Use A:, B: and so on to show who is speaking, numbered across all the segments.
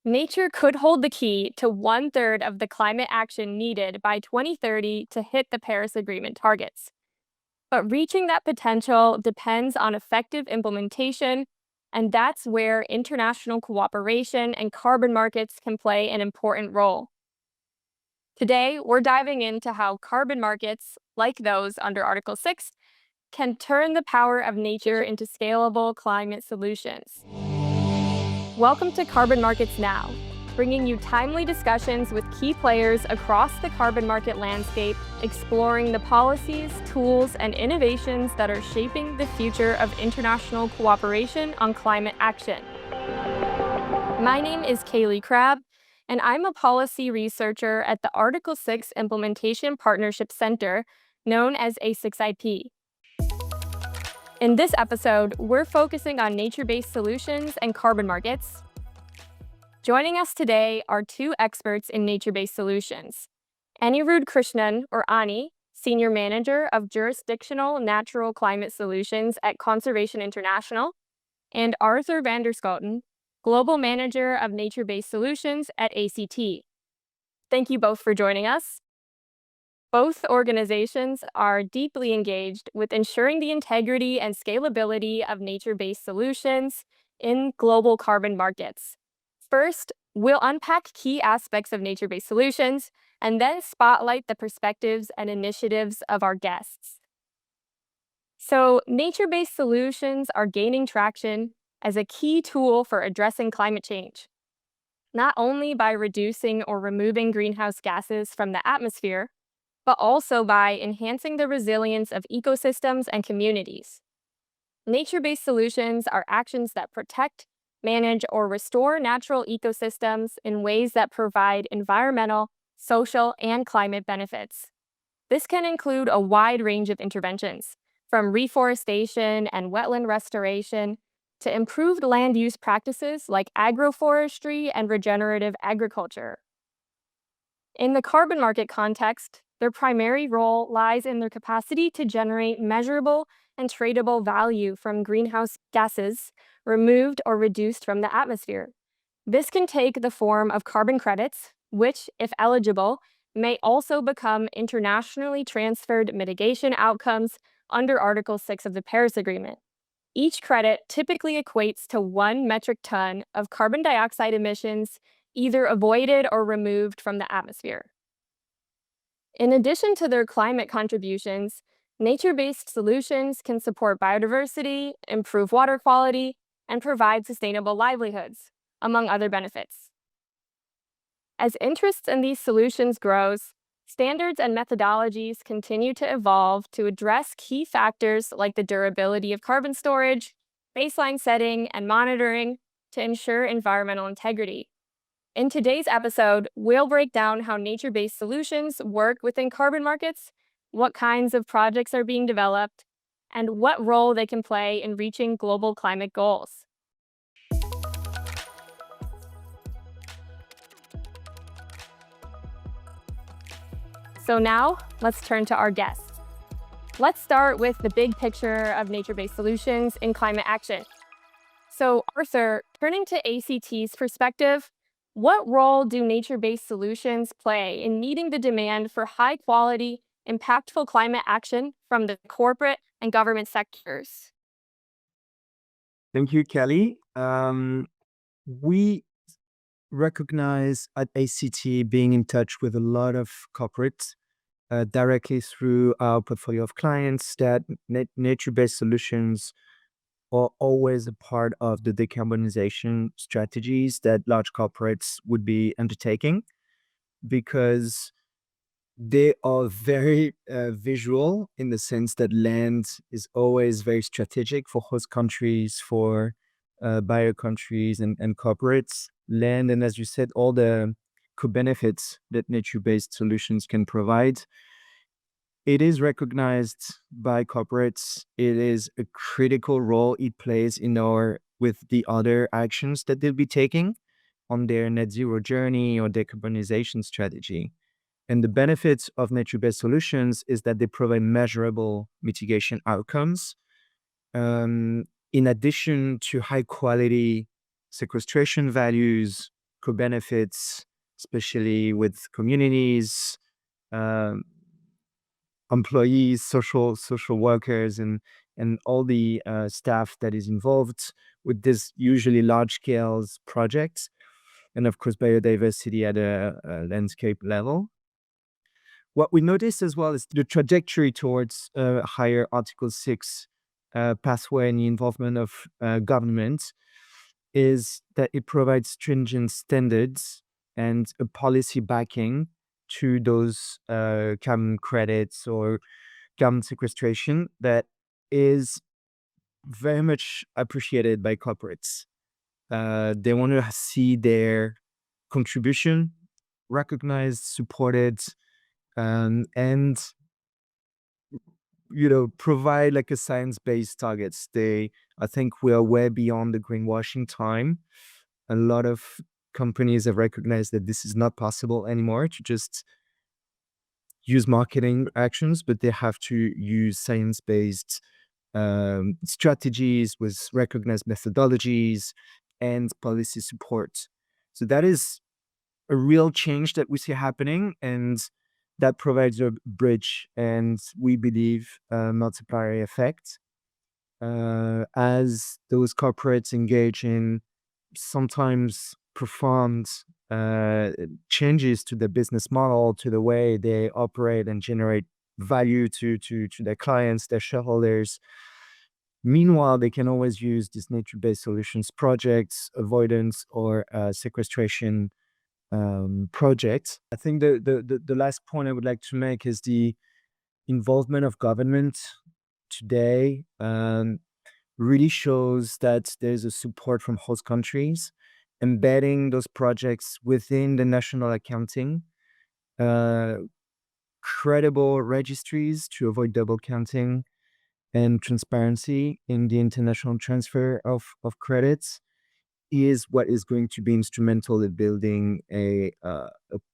A: Nature could hold the key to one-third of the climate action needed by 2030 to hit the Paris Agreement targets. But reaching that potential depends on effective implementation, and that's where international cooperation and carbon markets can play an important role. Today, we're diving into how carbon markets, like those under Article 6, can turn the power of nature into scalable climate solutions. Welcome to Carbon Markets Now, bringing you timely discussions with key players across the carbon market landscape, exploring the policies, tools, and innovations that are shaping the future of international cooperation on climate action. My name is Kayleigh Crabb, and I'm a policy researcher at the Article 6 Implementation Partnership Center, known as A6IP. In this episode, we're focusing on nature-based solutions and carbon markets. Joining us today are two experts in nature-based solutions. Anirudh Krishnan, or Ani, Senior Manager of Jurisdictional Natural Climate Solutions at Conservation International, and Arthur van der Schoten, Global Manager of Nature-Based Solutions at ACT. Thank you both for joining us. Both organizations are deeply engaged with ensuring the integrity and scalability of nature-based solutions in global carbon markets. First, we'll unpack key aspects of nature-based solutions and then spotlight the perspectives and initiatives of our guests. So, nature-based solutions are gaining traction as a key tool for addressing climate change, not only by reducing or removing greenhouse gases from the atmosphere, but also by enhancing the resilience of ecosystems and communities. Nature-based solutions are actions that protect, manage, or restore natural ecosystems in ways that provide environmental, social, and climate benefits. This can include a wide range of interventions, from reforestation and wetland restoration to improved land use practices like agroforestry and regenerative agriculture. In the carbon market context, their primary role lies in their capacity to generate measurable and tradable value from greenhouse gases removed or reduced from the atmosphere. This can take the form of carbon credits, which, if eligible, may also become internationally transferred mitigation outcomes under Article 6 of the Paris Agreement. Each credit typically equates to 1 metric ton of carbon dioxide emissions either avoided or removed from the atmosphere. In addition to their climate contributions, nature-based solutions can support biodiversity, improve water quality, and provide sustainable livelihoods, among other benefits. As interest in these solutions grows, standards and methodologies continue to evolve to address key factors like the durability of carbon storage, baseline setting, and monitoring to ensure environmental integrity. In today's episode, we'll break down how nature-based solutions work within carbon markets, what kinds of projects are being developed, and what role they can play in reaching global climate goals. So now, let's turn to our guests. Let's start with the big picture of nature-based solutions in climate action. So, Arthur, turning to ACT's perspective, what role do nature-based solutions play in meeting the demand for high-quality, impactful climate action from the corporate and government sectors?
B: Thank you, Kelly. We recognize at ACT being in touch with a lot of corporates directly through our portfolio of clients that nature-based solutions are always a part of the decarbonization strategies that large corporates would be undertaking because they are very visual in the sense that land is always very strategic for host countries, for buyer countries and corporates. Land, and as you said, all the co-benefits that nature-based solutions can provide. It is recognized by corporates. It is a critical role it plays with the other actions that they'll be taking on their net zero journey or decarbonization strategy. And the benefits of nature-based solutions is that they provide measurable mitigation outcomes. In addition to high quality sequestration values, co-benefits, especially with communities, um, employees, social workers, and all the staff that is involved with this usually large scale projects, and of course biodiversity at a landscape level. What we noticed as well is the trajectory towards higher Article 6 pathway and the involvement of government is that it provides stringent standards and a policy backing to those carbon credits or carbon sequestration that is very much appreciated by corporates. They want to see their contribution recognized, supported, and provide like a science-based targets. I think we are way beyond the greenwashing time. A lot of companies have recognized that this is not possible anymore to just use marketing actions, but they have to use science-based strategies with recognized methodologies and policy support. So that is a real change that we see happening, and that provides a bridge, and we believe a multiplier effect as those corporates engage in sometimes profound changes to the business model, to the way they operate and generate value to their clients, their shareholders. Meanwhile, they can always use these nature-based solutions projects, avoidance or sequestration projects. I think the last point I would like to make is the involvement of government today really shows that there's a support from host countries, embedding those projects within the national accounting, uh, credible registries to avoid double counting, and transparency in the international transfer of credits is what is going to be instrumental in building a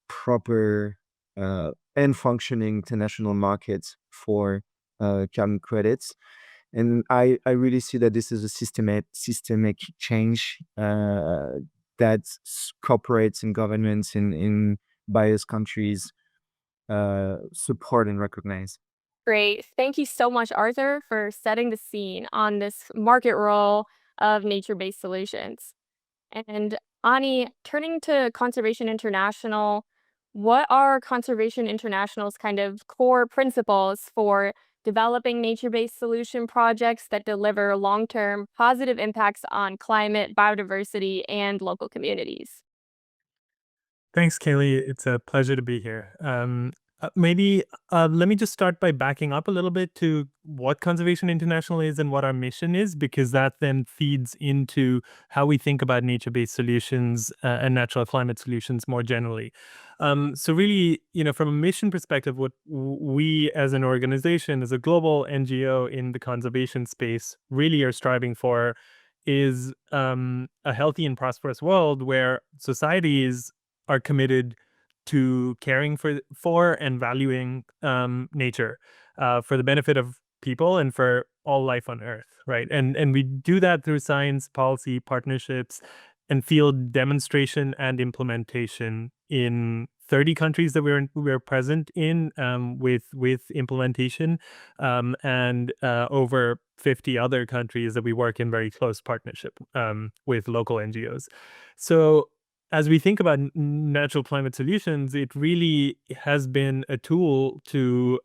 B: proper and functioning international market for carbon credits. And I really see that this is a systemic change that corporates and governments in various countries support and recognize.
A: Great. Thank you so much, Arthur, for setting the scene on this market role of nature based solutions. And Ani, turning to Conservation International, what are Conservation International's kind of core principles for developing nature based solution projects that deliver long term positive impacts on climate, biodiversity, and local communities?
C: Thanks, Kayleigh. It's a pleasure to be here. Maybe let me just start by backing up a little bit to what Conservation International is and what our mission is, because that then feeds into how we think about nature-based solutions and natural climate solutions more generally. So really, from a mission perspective, what we as an organization, as a global NGO in the conservation space, really are striving for is a healthy and prosperous world where societies are committed to caring for and valuing nature for the benefit of people and for all life on Earth, right? And we do that through science, policy, partnerships, and field demonstration and implementation in 30 countries that we're present in with implementation, and over 50 other countries that we work in very close partnership with local NGOs. So as we think about natural climate solutions, it really has been a tool to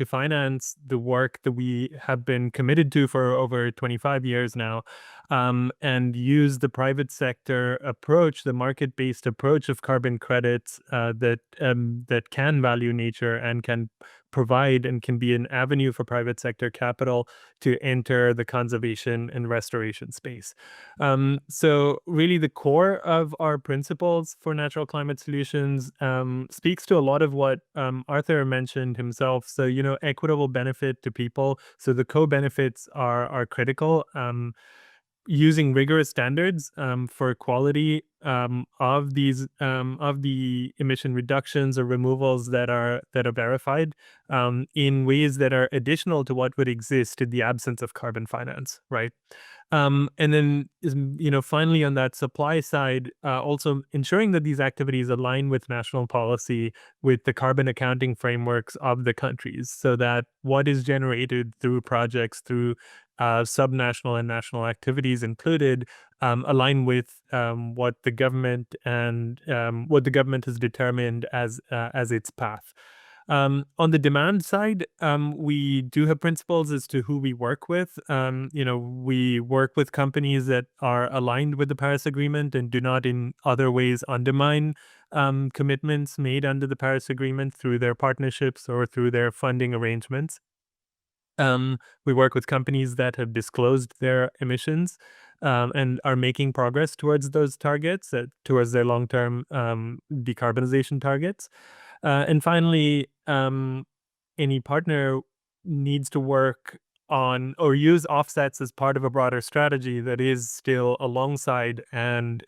C: finance the work that we have been committed to for over 25 years now, and use the private sector approach, the market-based approach of carbon credits that can value nature and can provide and can be an avenue for private sector capital to enter the conservation and restoration space. So really the core of our principles for natural climate solutions speaks to a lot of what Arthur mentioned himself. So, equitable benefit to people. So the co-benefits are critical. using rigorous standards for quality of the emission reductions or removals that are verified in ways that are additional to what would exist in the absence of carbon finance, right? And then, finally, on that supply side, also ensuring that these activities align with national policy, with the carbon accounting frameworks of the countries, so that what is generated through projects, through subnational and national activities included, align with what the government has determined as its path. On the demand side, we do have principles as to who we work with. We work with companies that are aligned with the Paris Agreement and do not in other ways undermine commitments made under the Paris Agreement through their partnerships or through their funding arrangements. We work with companies that have disclosed their emissions and are making progress towards those targets, towards their long-term decarbonization targets. And finally, any partner needs to work on or use offsets as part of a broader strategy that is still alongside and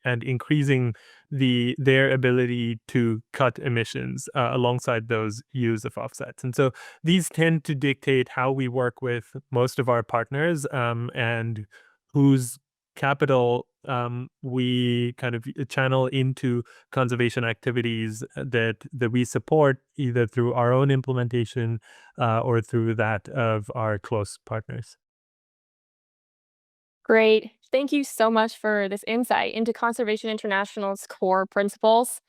C: increasing their ability to cut emissions alongside those use of offsets. And so these tend to dictate how we work with most of our partners and whose capital we kind of channel into conservation activities that we support either through our own implementation or through that of our close partners.
A: Great. Thank you so much for this insight into Conservation International's core principles.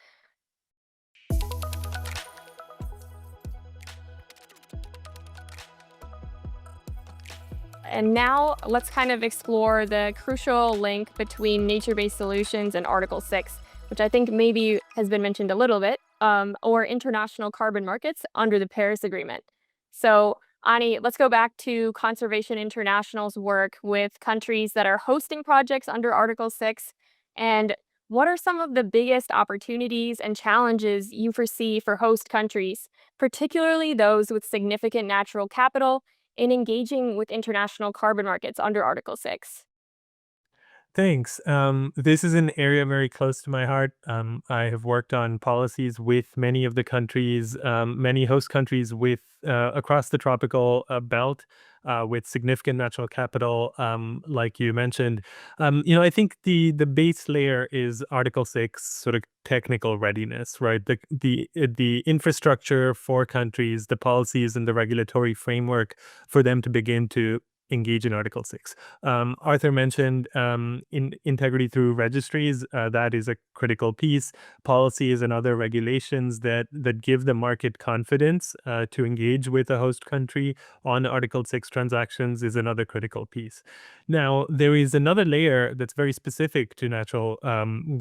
A: And now let's kind of explore the crucial link between nature-based solutions and Article 6, which I think maybe has been mentioned a little bit, or international carbon markets under the Paris Agreement. So, Ani, let's go back to Conservation International's work with countries that are hosting projects under Article 6. And what are some of the biggest opportunities and challenges you foresee for host countries, particularly those with significant natural capital, in engaging with international carbon markets under Article 6?
C: Thanks. This is an area very close to my heart. I have worked on policies with many of the countries, many host countries with across the tropical belt, with significant natural capital, like you mentioned. I think the base layer is Article 6, sort of technical readiness, right? The infrastructure for countries, the policies, and the regulatory framework for them to begin to engage in Article 6. Arthur mentioned in integrity through registries. That is a critical piece. Policies and other regulations that give the market confidence to engage with a host country on Article 6 transactions is another critical piece. Now, there is another layer that's very specific to natural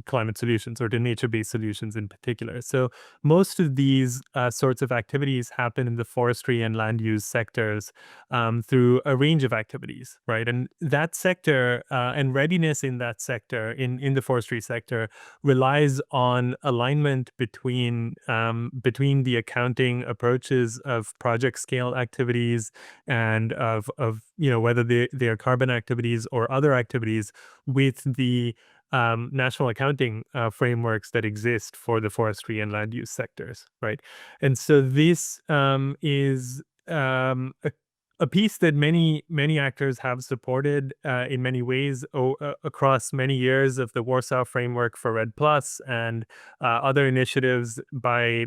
C: climate solutions, or to nature-based solutions in particular. So most of these sorts of activities happen in the forestry and land use sectors through a range of activities, right? And that sector and readiness in that sector, in the forestry sector, relies on alignment between the accounting approaches of project scale activities and of whether they are carbon activities or other activities with the national accounting frameworks that exist for the forestry and land use sectors, right? And so this is a piece that many actors have supported in many ways across many years of the Warsaw Framework for RED Plus and other initiatives by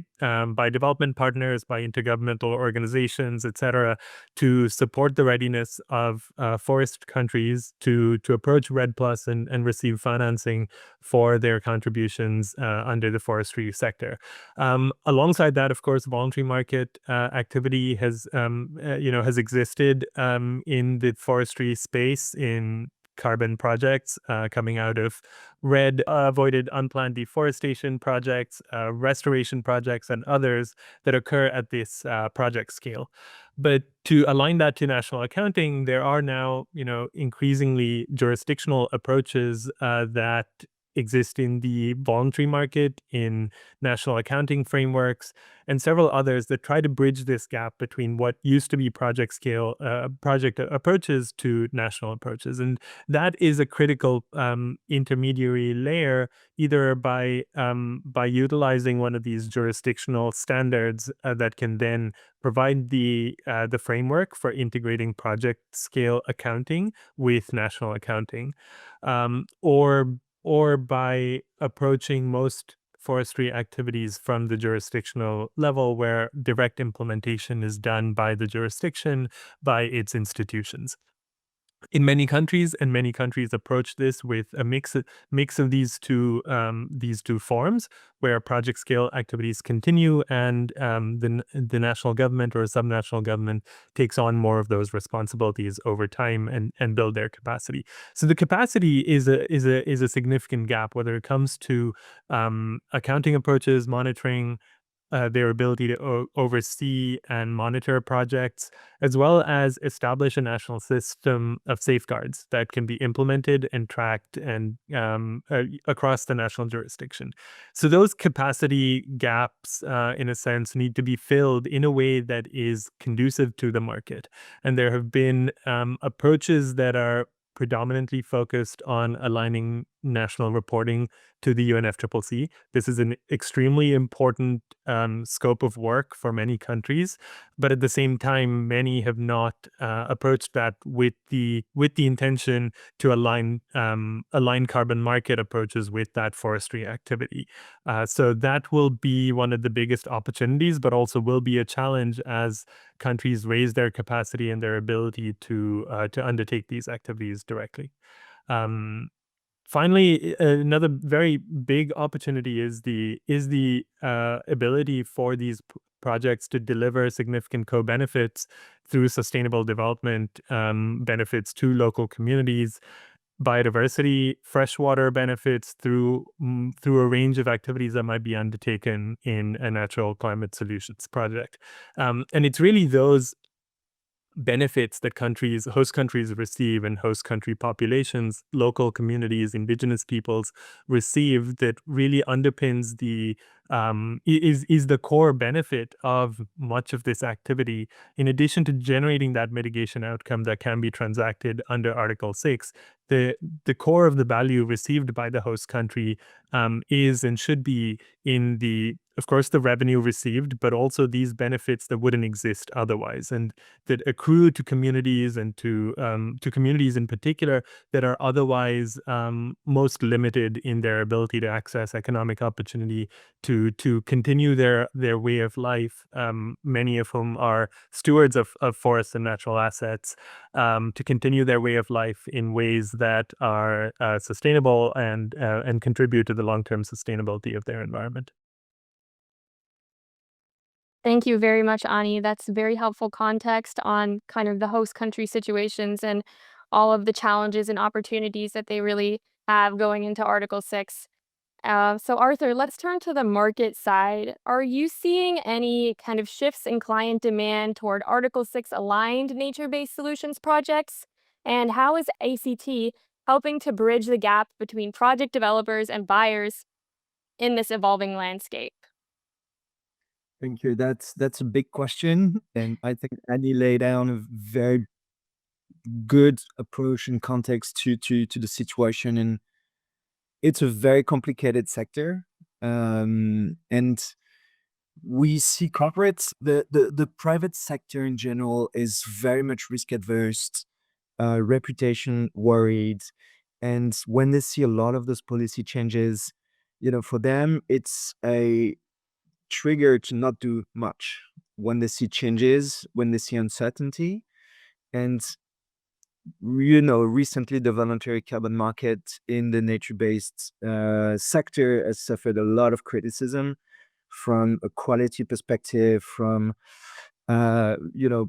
C: development partners, by intergovernmental organizations, etc., to support the readiness of forest countries to approach RED Plus and receive financing for their contributions under the forestry sector. Alongside that, of course, voluntary market activity has existed in the forestry space in carbon projects coming out of RED, avoided unplanned deforestation projects, restoration projects, and others that occur at this project scale. But to align that to national accounting, there are now, increasingly jurisdictional approaches that exist in the voluntary market, in national accounting frameworks, and several others that try to bridge this gap between what used to be project scale project approaches to national approaches. And that is a critical intermediary layer, either by utilizing one of these jurisdictional standards that can then provide the framework for integrating project scale accounting with national accounting, or by approaching most forestry activities from the jurisdictional level, where direct implementation is done by the jurisdiction, by its institutions. In many countries, and many countries approach this with a mix of these two forms, where project scale activities continue, and the national government or subnational government takes on more of those responsibilities over time, and build their capacity. So the capacity is a significant gap, whether it comes to accounting approaches, monitoring, their ability to oversee and monitor projects, as well as establish a national system of safeguards that can be implemented and tracked and across the national jurisdiction. So those capacity gaps, in a sense, need to be filled in a way that is conducive to the market. And there have been approaches that are predominantly focused on aligning national reporting to the UNFCCC. This is an extremely important scope of work for many countries, but at the same time, many have not approached that with the intention to align carbon market approaches with that forestry activity. So that will be one of the biggest opportunities, but also will be a challenge as countries raise their capacity and their ability to undertake these activities directly. Um, Finally, another very big opportunity is the ability for these projects to deliver significant co-benefits through sustainable development, benefits to local communities, biodiversity, freshwater benefits through a range of activities that might be undertaken in a natural climate solutions project. And it's really those benefits that host countries receive, and host country populations, local communities, indigenous peoples receive, that really underpins is the core benefit of much of this activity. In addition to generating that mitigation outcome that can be transacted under Article 6, the core of the value received by the host country is and should be in of course, the revenue received, but also these benefits that wouldn't exist otherwise, and that accrue to communities, and to communities in particular that are otherwise most limited in their ability to access economic opportunity to continue their way of life. Many of whom are stewards of forests and natural assets, to continue their way of life in ways that are sustainable and contribute to the long-term sustainability of their environment.
A: Thank you very much, Ani. That's very helpful context on kind of the host country situations and all of the challenges and opportunities that they really have going into Article 6. So, Arthur, let's turn to the market side. Are you seeing any kind of shifts in client demand toward Article 6 aligned nature based solutions projects? And how is ACT helping to bridge the gap between project developers and buyers in this evolving landscape?
B: Thank you. That's a big question, and I think Annie laid down a very good approach and context to the situation, and it's a very complicated sector. And we see corporates, the private sector in general is very much risk adverse, reputation worried, and when they see a lot of those policy changes, for them it's a trigger to not do much when they see changes, when they see uncertainty. And recently the voluntary carbon market in the nature-based sector has suffered a lot of criticism from a quality perspective, from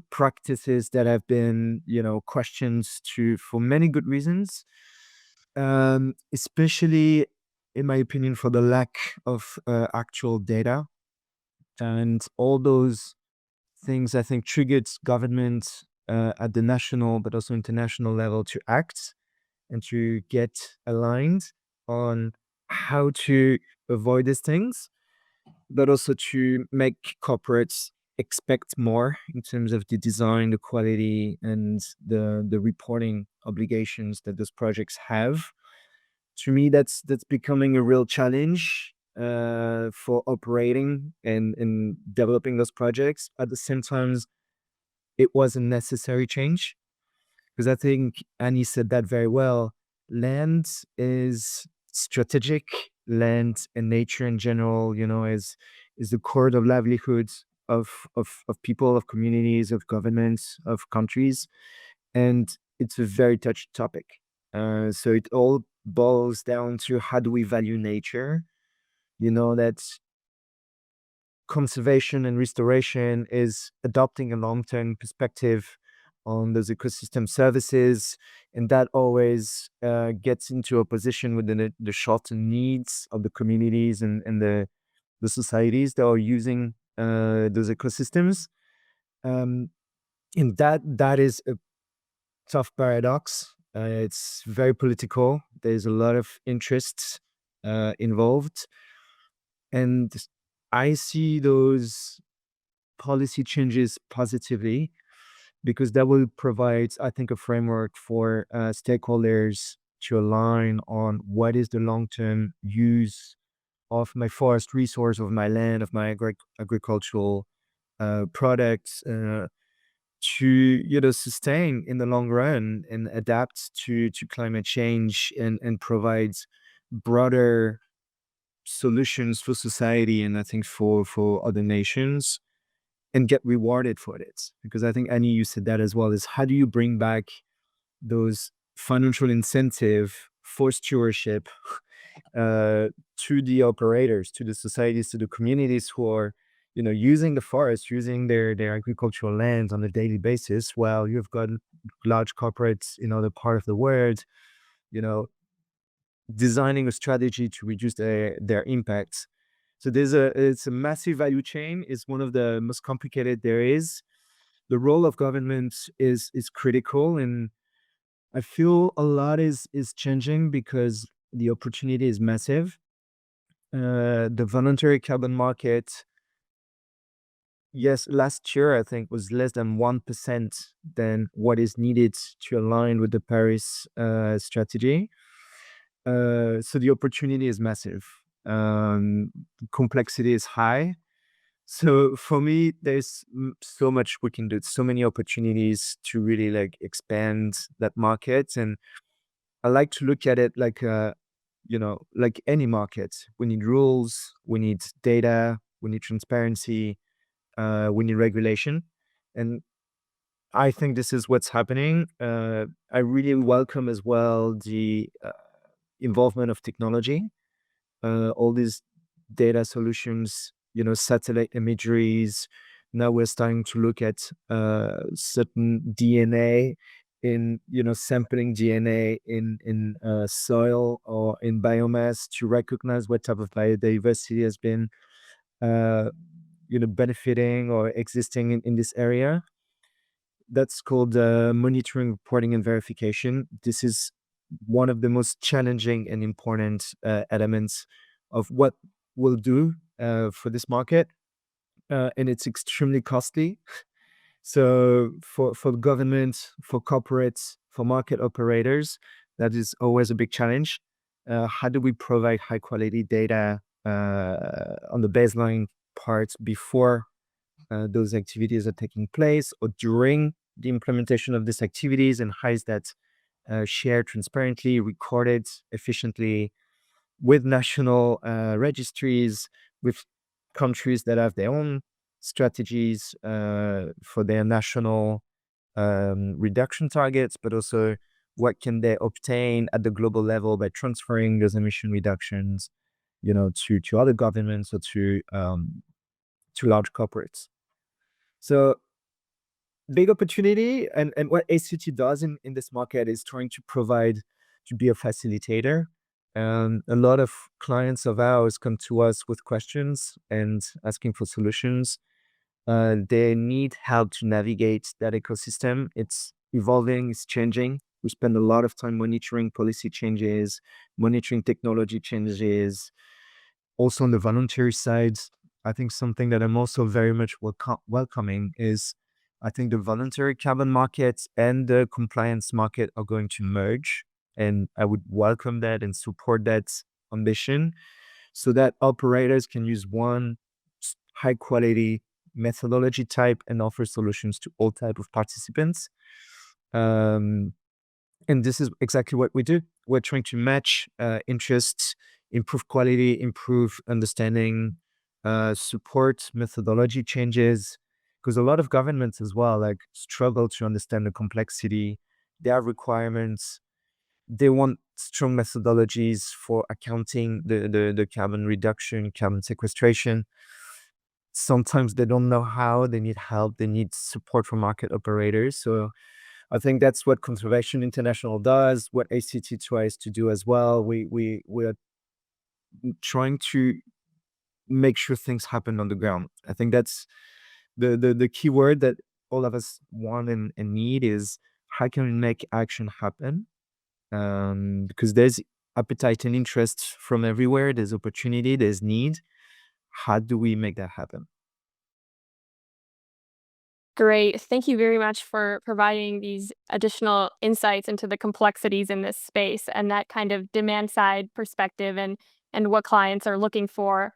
B: practices that have been questioned to for many good reasons, especially in my opinion for the lack of actual data. And all those things, I think, triggered government at the national but also international level to act and to get aligned on how to avoid these things, but also to make corporates expect more in terms of the design, the quality, and the reporting obligations that those projects have. To me, that's becoming a real challenge for operating and developing those projects. At the same time, it was a necessary change because I think Annie said that very well. Land is strategic. Land and nature in general, is the core of livelihoods of people, of communities, of governments, of countries, and it's a very touchy topic. So it all boils down to how do we value nature? That conservation and restoration is adopting a long-term perspective on those ecosystem services, and that always gets into opposition with the short-term needs of the communities and the societies that are using those ecosystems. Um, and that is a tough paradox. It's very political. There's a lot of interests involved, and I see those policy changes positively because that will provide, I think, a framework for stakeholders to align on what is the long-term use of my forest resource, of my land, of my agricultural products, to sustain in the long run and adapt to climate change and provides broader solutions for society, and I think for other nations, and get rewarded for it. Because I think, Annie, you said that as well, is how do you bring back those financial incentive for stewardship uh, to the operators, to the societies, to the communities who are using the forest, using their agricultural lands on a daily basis, while you've got large corporates in other part of the world you know designing a strategy to reduce their impacts. So it's a massive value chain. It's one of the most complicated there is. The role of government is critical, and I feel a lot is changing because the opportunity is massive. The voluntary carbon market, yes, last year I think was less than 1% than what is needed to align with the Paris strategy. So the opportunity is massive. Complexity is high. So for me, there's so much we can do. So many opportunities to really like expand that market, and I like to look at it like like any market. We need rules, we need data, we need transparency, we need regulation, and I think this is what's happening. I really welcome as well the involvement of technology, all these data solutions, satellite imageries. Now we're starting to look at certain DNA in, sampling DNA in soil or in biomass to recognize what type of biodiversity has been, uh, benefiting or existing in this area. That's called monitoring, reporting, and verification. This is one of the most challenging and important elements of what we'll do for this market, and it's extremely costly. So for the government, for corporates, for market operators, that is always a big challenge. How do we provide high quality data on the baseline parts before those activities are taking place or during the implementation of these activities, and how is that shared transparently, recorded efficiently with national registries, with countries that have their own strategies for their national reduction targets, but also what can they obtain at the global level by transferring those emission reductions, to other governments or to large corporates. So big opportunity, and what ACT does in this market is trying to provide, to be a facilitator. A lot of clients of ours come to us with questions and asking for solutions. They need help to navigate that ecosystem. It's evolving, it's changing. We spend a lot of time monitoring policy changes, monitoring technology changes. Also on the voluntary side, I think something that I'm also very much welcoming is I think the voluntary carbon market and the compliance market are going to merge. And I would welcome that and support that ambition so that operators can use one high quality methodology type and offer solutions to all type of participants. Um, and this is exactly what we do. We're trying to match interests, improve quality, improve understanding, support methodology changes, because a lot of governments as well like struggle to understand the complexity. There are requirements. They want strong methodologies for accounting the carbon reduction, carbon sequestration. Sometimes they don't know how. They need help. They need support from market operators. So I think that's what Conservation International does, what ACT tries to do as well. We're trying to make sure things happen on the ground. I think that's the key word that all of us want and need is how can we make action happen? Because there's appetite and interest from everywhere. There's opportunity, there's need. How do we make that happen?
A: Great. Thank you very much for providing these additional insights into the complexities in this space and that kind of demand side perspective and what clients are looking for.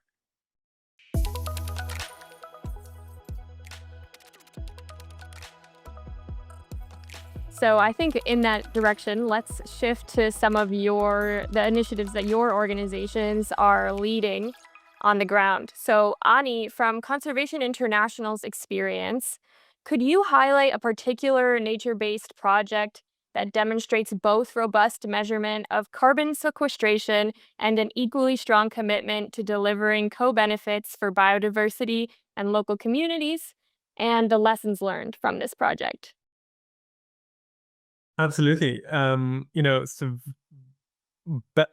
A: So I think in that direction, let's shift to some of the initiatives that your organizations are leading on the ground. So Ani, from Conservation International's experience, could you highlight a particular nature-based project that demonstrates both robust measurement of carbon sequestration and an equally strong commitment to delivering co-benefits for biodiversity and local communities, and the lessons learned from this project?
C: Absolutely. So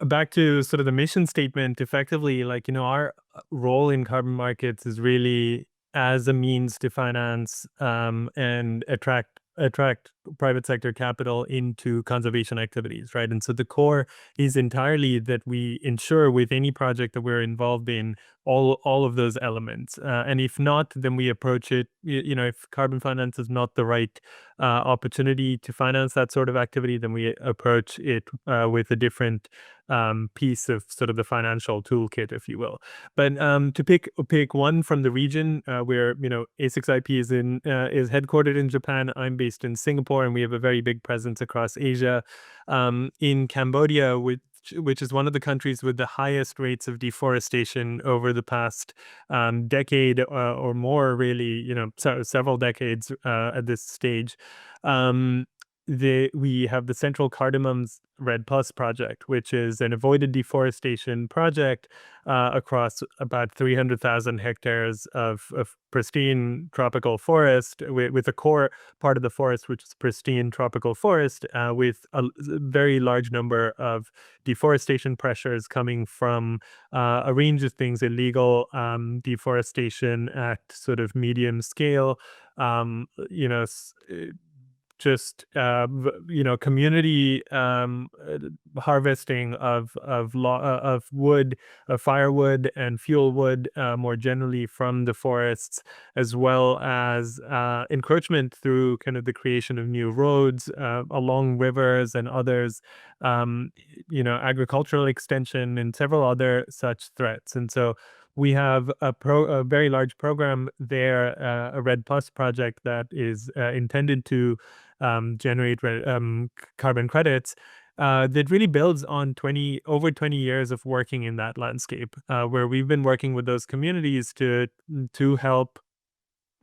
C: back to sort of the mission statement, effectively, like, our role in carbon markets is really as a means to finance and attract private sector capital into conservation activities, right? And so the core is entirely that we ensure with any project that we're involved in all of those elements. And if not, then we approach it, if carbon finance is not the right opportunity to finance that sort of activity, then we approach it with a different piece of sort of the financial toolkit, if you will. But to pick one from the region, where A6IP is headquartered in Japan. I'm based in Singapore, and we have a very big presence across Asia. In Cambodia, which is one of the countries with the highest rates of deforestation over the past decade or more, really, several decades at this stage. Um, we have the Central Cardamom's Red Plus project, which is an avoided deforestation project across about 300,000 hectares of pristine tropical forest, with a core part of the forest, which is pristine tropical forest, with a very large number of deforestation pressures coming from a range of things: illegal deforestation at sort of medium scale, um, you know, s- uh, just community harvesting of wood, of firewood and fuel wood, more generally from the forests, as well as encroachment through kind of the creation of new roads along rivers and others, agricultural extension and several other such threats. And so we have a very large program there, a Red Plus project that is intended to generate carbon credits, that really builds on over 20 years of working in that landscape, where we've been working with those communities to help.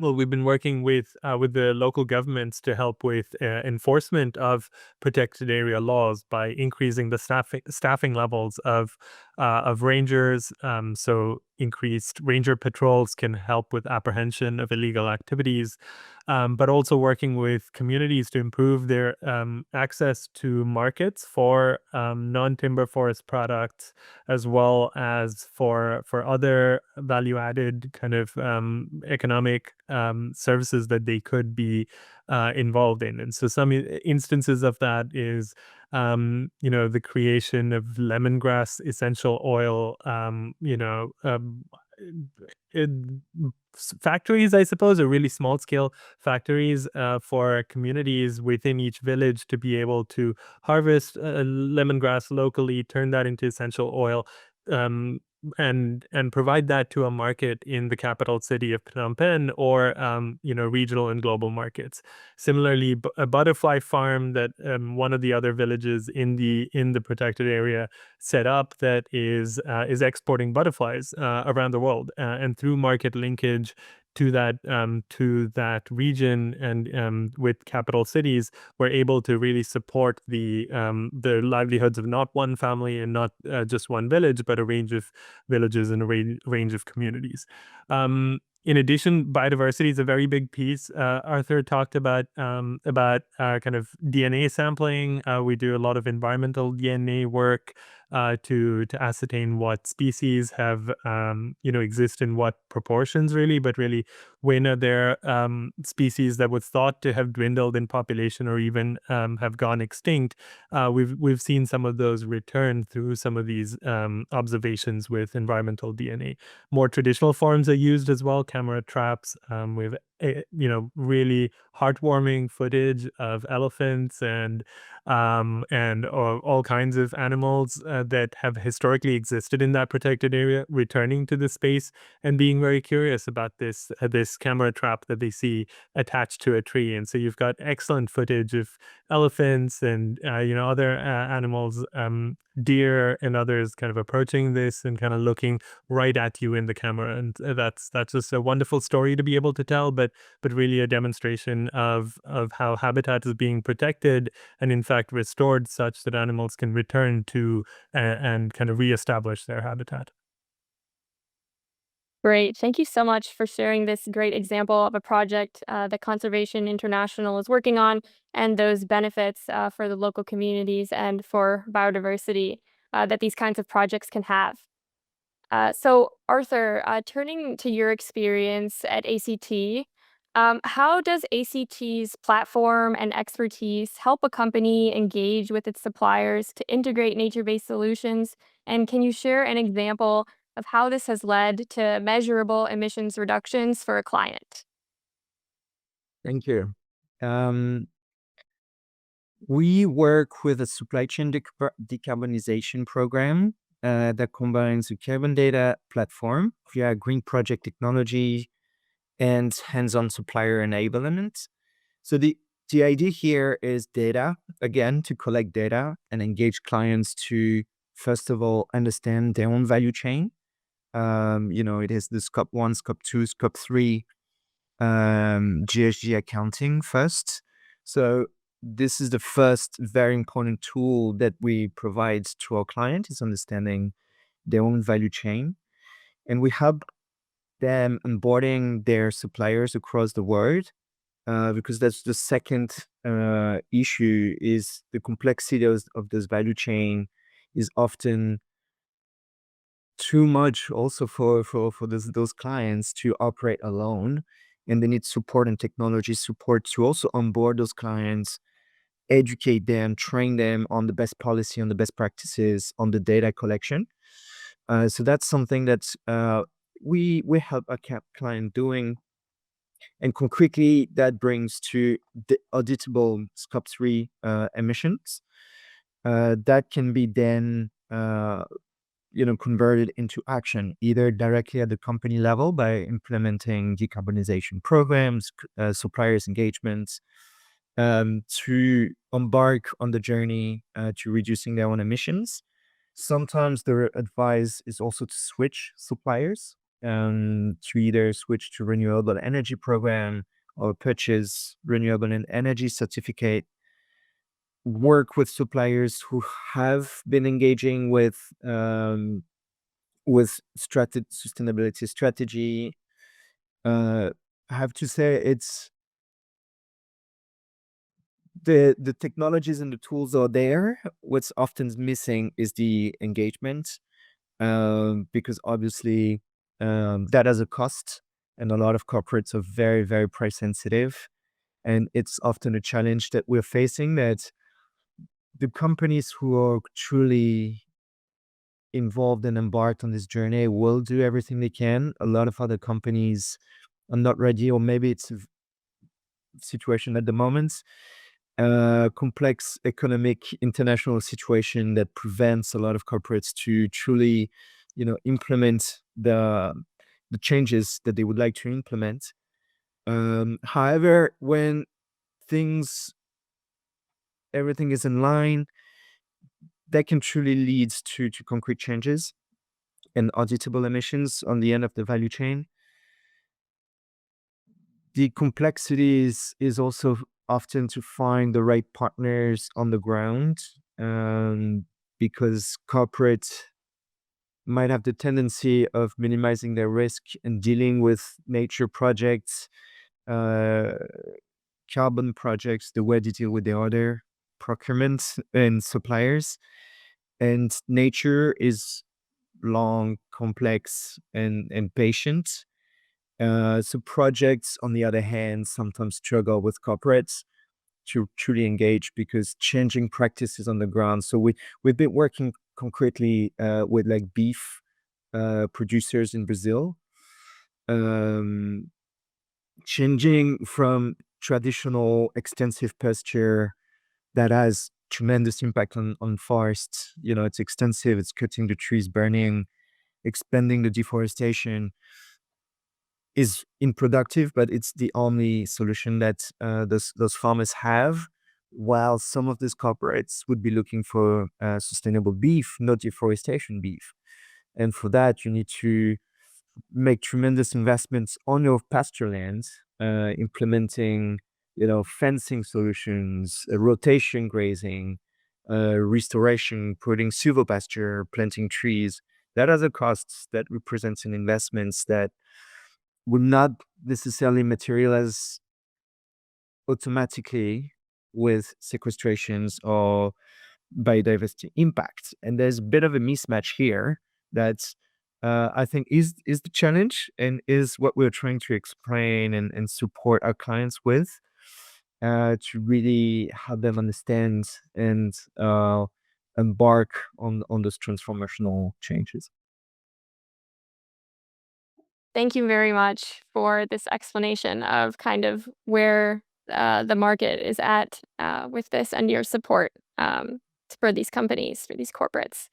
C: Well, we've been working with the local governments to help with enforcement of protected area laws by increasing the staffing levels of rangers. So increased ranger patrols can help with apprehension of illegal activities, but also working with communities to improve their access to markets for non-timber forest products, as well as for other value-added kind of economic services that they could be involved in. And so some instances of that is the creation of lemongrass essential oil, in factories, I suppose, are really small scale factories for communities within each village to be able to harvest lemongrass locally, turn that into essential oil, um, and provide that to a market in the capital city of Phnom Penh, or regional and global markets. Similarly, a butterfly farm that one of the other villages in the protected area set up, that is exporting butterflies around the world, and through market linkage to that region, and with capital cities, we're able to really support the livelihoods of not one family and not just one village, but a range of villages and a range of communities. In addition, biodiversity is a very big piece. Arthur talked about kind of DNA sampling. We do a lot of environmental DNA work to ascertain what species have exist in what proportions, really, but really when are there species that was thought to have dwindled in population or even have gone extinct. We've seen some of those return through some of these observations with environmental DNA. More traditional forms are used as well, camera traps. With really heartwarming footage of elephants and all kinds of animals that have historically existed in that protected area, returning to the space and being very curious about this camera trap that they see attached to a tree. And so you've got excellent footage of elephants and other animals, deer and others, kind of approaching this and kind of looking right at you in the camera. And that's just a wonderful story to be able to tell, but really a demonstration of how habitat is being protected and in fact restored, such that animals can return to and kind of reestablish their habitat.
A: Great. Thank you so much for sharing this great example of a project that Conservation International is working on, and those benefits for the local communities and for biodiversity that these kinds of projects can have. So, Arthur, turning to your experience at ACT, how does ACT's platform and expertise help a company engage with its suppliers to integrate nature based solutions? And can you share an example of how this has led to measurable emissions reductions for a client?
B: Thank you. Um, we work with a supply chain decarbonization program that combines a carbon data platform via green project technology and hands-on supplier enablement. So the idea here is data, again, to collect data and engage clients to, first of all, understand their own value chain. It is the scope one, scope two, scope three, GHG accounting first. So this is the first very important tool that we provide to our client, is understanding their own value chain. And we help them onboarding their suppliers across the world, because that's the second issue, is the complexity of this value chain is often too much also for those clients to operate alone, and they need support and technology support to also onboard those clients, educate them, train them on the best policy, on the best practices, on the data collection. So that's something that we help a client doing. And concretely, that brings to the auditable scope 3 emissions. That can be then converted into action, either directly at the company level by implementing decarbonization programs, suppliers engagements, to embark on the journey to reducing their own emissions. Sometimes the advice is also to switch suppliers, to either switch to renewable energy program or purchase renewable energy certificate, work with suppliers who have been engaging with sustainability strategy. I have to say, it's the technologies and the tools are there. What's often missing is the engagement, because obviously that has a cost, and a lot of corporates are very, very price sensitive. And it's often a challenge that we're facing, that the companies who are truly involved and embarked on this journey will do everything they can. A lot of other companies are not ready, or maybe it's a situation at the moment, complex economic international situation that prevents a lot of corporates to truly, implement the changes that they would like to implement. However, when things everything is in line, that can truly lead to concrete changes and auditable emissions on the end of the value chain. The complexity is also often to find the right partners on the ground, because corporate might have the tendency of minimizing their risk and dealing with nature projects, uh, carbon projects, the way they deal with the other procurement and suppliers. And nature is long, complex, and patient. So projects, on the other hand, sometimes struggle with corporates to truly engage because changing practices on the ground. So we've been working concretely with like beef producers in Brazil, um, changing from traditional extensive pasture that has tremendous impact on forests. It's extensive, it's cutting the trees, burning, expanding the deforestation, is unproductive, but it's the only solution that those farmers have. While some of these corporates would be looking for sustainable beef, not deforestation beef. And for that, you need to make tremendous investments on your pasture lands, implementing, fencing solutions, rotation grazing, restoration, putting silvopasture, planting trees. That are the costs that represents an investments that will not necessarily materialize automatically with sequestrations or biodiversity impact. And there's a bit of a mismatch here that I think is the challenge, and is what we're trying to explain and support our clients with, to really help them understand and embark on those transformational changes.
A: Thank you very much for this explanation of kind of where the market is at with this and your support for these companies, for these corporates.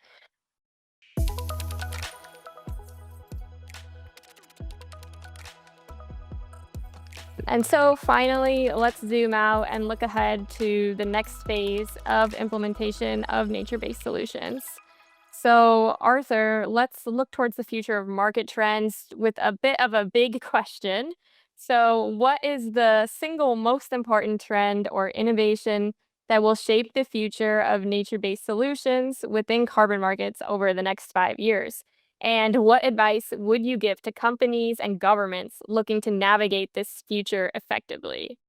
A: And so finally, let's zoom out and look ahead to the next phase of implementation of nature-based solutions. So, Arthur, let's look towards the future of market trends with a bit of a big question. So, what is the single most important trend or innovation that will shape the future of nature based solutions within carbon markets over the next 5 years? And what advice would you give to companies and governments looking to navigate this future effectively?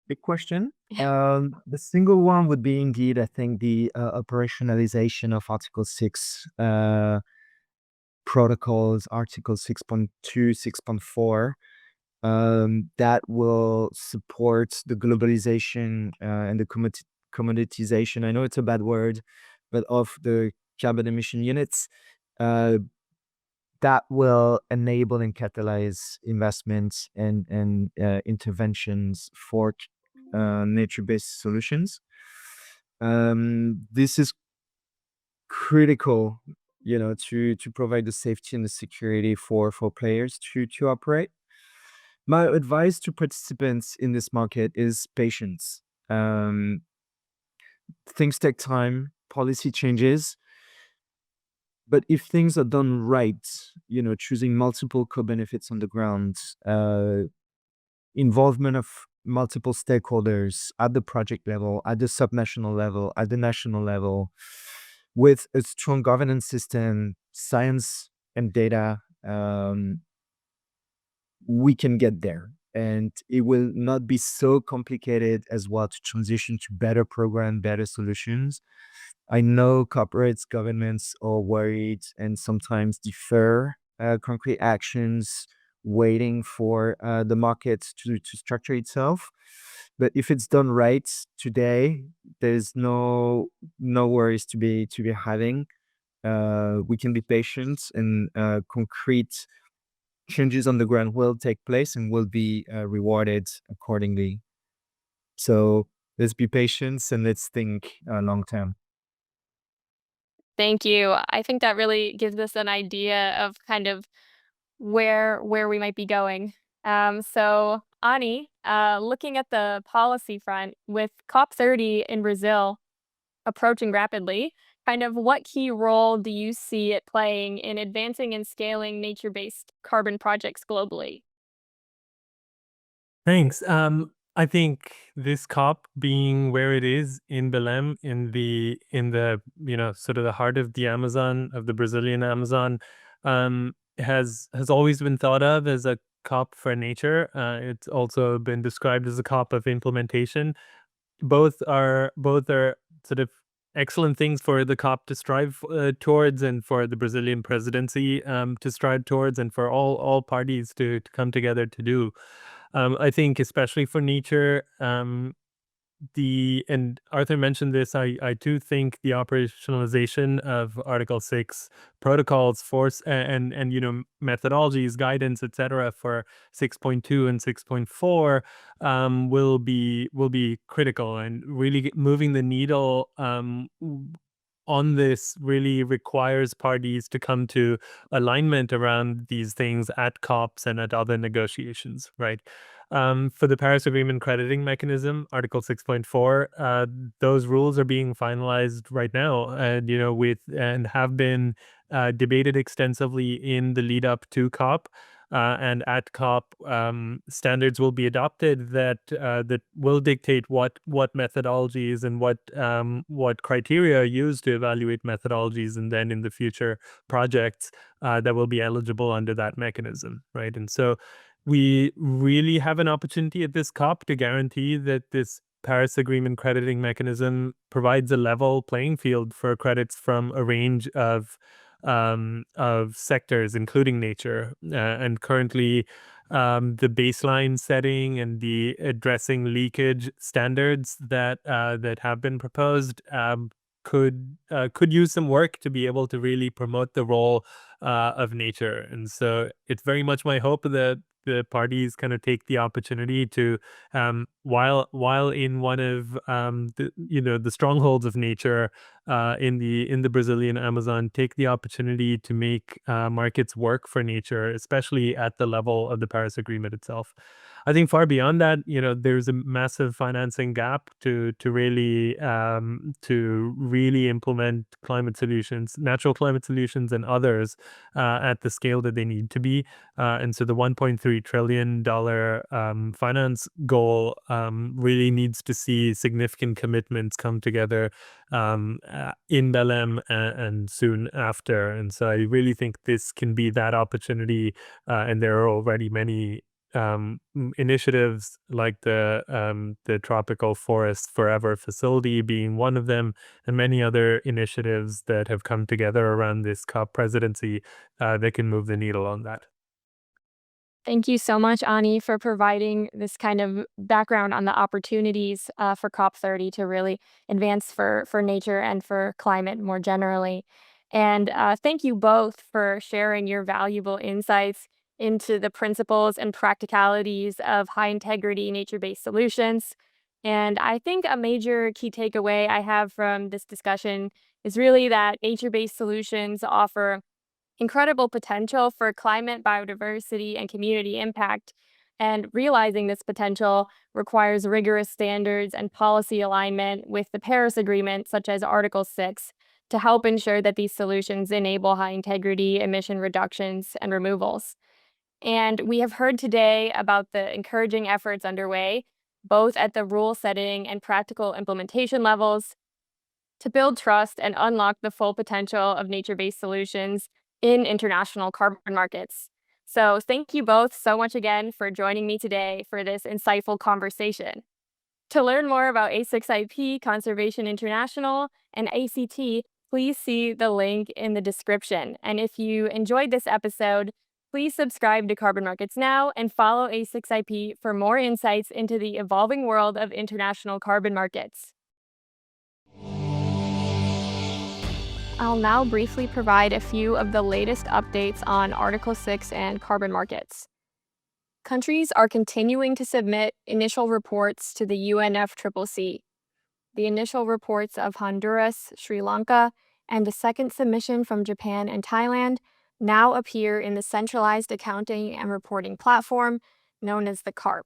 B: Big question. The single one would be indeed, I think, the operationalization of Article 6 protocols, Article 6.2, 6.4, that will support the globalization and the commoditization. I know it's a bad word, but of the carbon emission units. Uh, that will enable and catalyze investments and interventions for nature-based solutions. This is critical, to provide the safety and the security for players to operate. My advice to participants in this market is patience. Um, Things take time, policy changes, but if things are done right, choosing multiple co-benefits on the ground, uh, involvement of multiple stakeholders at the project level, at the subnational level, at the national level, with a strong governance system, science and data, we can get there. And it will not be so complicated as well to transition to better program, better solutions. I know corporates, governments are worried and sometimes defer concrete actions waiting for the market to structure itself. But if it's done right today, there's no worries to be having. We can be patient, and concrete changes on the ground will take place and will be rewarded accordingly. So let's be patient and let's think long term.
A: Thank you. I think that really gives us an idea of kind of where we might be going. So Ani, looking at the policy front with COP30 in Brazil approaching rapidly, kind of what key role do you see it playing in advancing and scaling nature-based carbon projects globally?
C: Thanks. I think this COP being where it is in Belém, in the sort of the heart of the Amazon, of the Brazilian Amazon, has always been thought of as a COP for nature. It's also been described as a COP of implementation. Both are sort of excellent things for the COP to strive towards, and for the Brazilian presidency to strive towards, and for all parties to come together to do. I think especially for nature, the and Arthur mentioned this. I too think the operationalization of Article 6 protocols, and methodologies, guidance, etc. for 6.2 and 6.4 will be critical, and really moving the needle on this really requires parties to come to alignment around these things at COPs and at other negotiations, right? For the Paris Agreement crediting mechanism, Article 6.4, those rules are being finalized right now, and and have been debated extensively in the lead up to COP. And at COP, standards will be adopted that will dictate what methodologies and what criteria are used to evaluate methodologies, and then in the future projects that will be eligible under that mechanism, right? And so we really have an opportunity at this COP to guarantee that this Paris Agreement crediting mechanism provides a level playing field for credits from a range of sectors, including nature. And currently, the baseline setting and the addressing leakage standards that have been proposed could use some work to be able to really promote the role of nature. And so it's very much my hope that the parties kind of take the opportunity to, while in one of the strongholds of nature in the Brazilian Amazon, take the opportunity to make markets work for nature, especially at the level of the Paris Agreement itself. I think far beyond that, there's a massive financing gap to really implement climate solutions, natural climate solutions, and others at the scale that they need to be. And so the $1.3 trillion finance goal really needs to see significant commitments come together in Belém and soon after. And so I really think this can be that opportunity. And there are already many initiatives like the Tropical Forest Forever facility being one of them, and many other initiatives that have come together around this COP presidency that can move the needle on that.
A: Thank you so much, Ani, for providing this kind of background on the opportunities for COP30 to really advance for nature and for climate more generally. And thank you both for sharing your valuable insights into the principles and practicalities of high integrity nature based solutions. And I think a major key takeaway I have from this discussion is really that nature based solutions offer incredible potential for climate, biodiversity, and community impact. And realizing this potential requires rigorous standards and policy alignment with the Paris Agreement, such as Article 6, to help ensure that these solutions enable high integrity emission reductions and removals. And we have heard today about the encouraging efforts underway, both at the rule setting and practical implementation levels, to build trust and unlock the full potential of nature based solutions in international carbon markets. So, thank you both so much again for joining me today for this insightful conversation. To learn more about A6IP, Conservation International, and ACT, please see the link in the description. And if you enjoyed this episode, please Please subscribe to Carbon Markets Now and follow A6IP for more insights into the evolving world of international carbon markets. I'll now briefly provide a few of the latest updates on Article 6 and carbon markets. Countries are continuing to submit initial reports to the UNFCCC. The initial reports of Honduras, Sri Lanka, and a second submission from Japan and Thailand now appear in the Centralized Accounting and Reporting Platform, known as the CARP.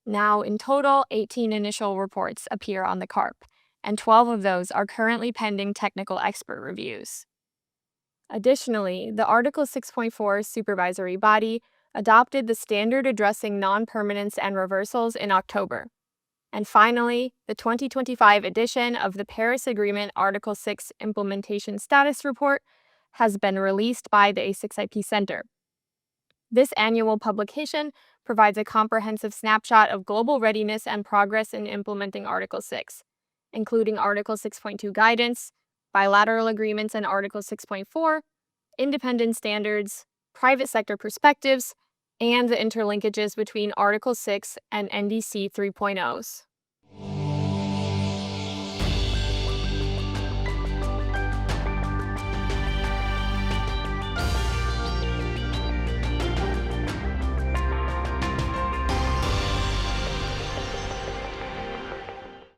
A: Now, in total, 18 initial reports appear on the CARP, and 12 of those are currently pending technical expert reviews. Additionally, the Article 6.4 supervisory body adopted the standard addressing non-permanence and reversals in October. And finally, the 2025 edition of the Paris Agreement Article 6 Implementation Status Report has been released by the A6IP Center. This annual publication provides a comprehensive snapshot of global readiness and progress in implementing Article 6, including Article 6.2 guidance, bilateral agreements in Article 6.4, independent standards, private sector perspectives, and the interlinkages between Article 6 and NDC 3.0s.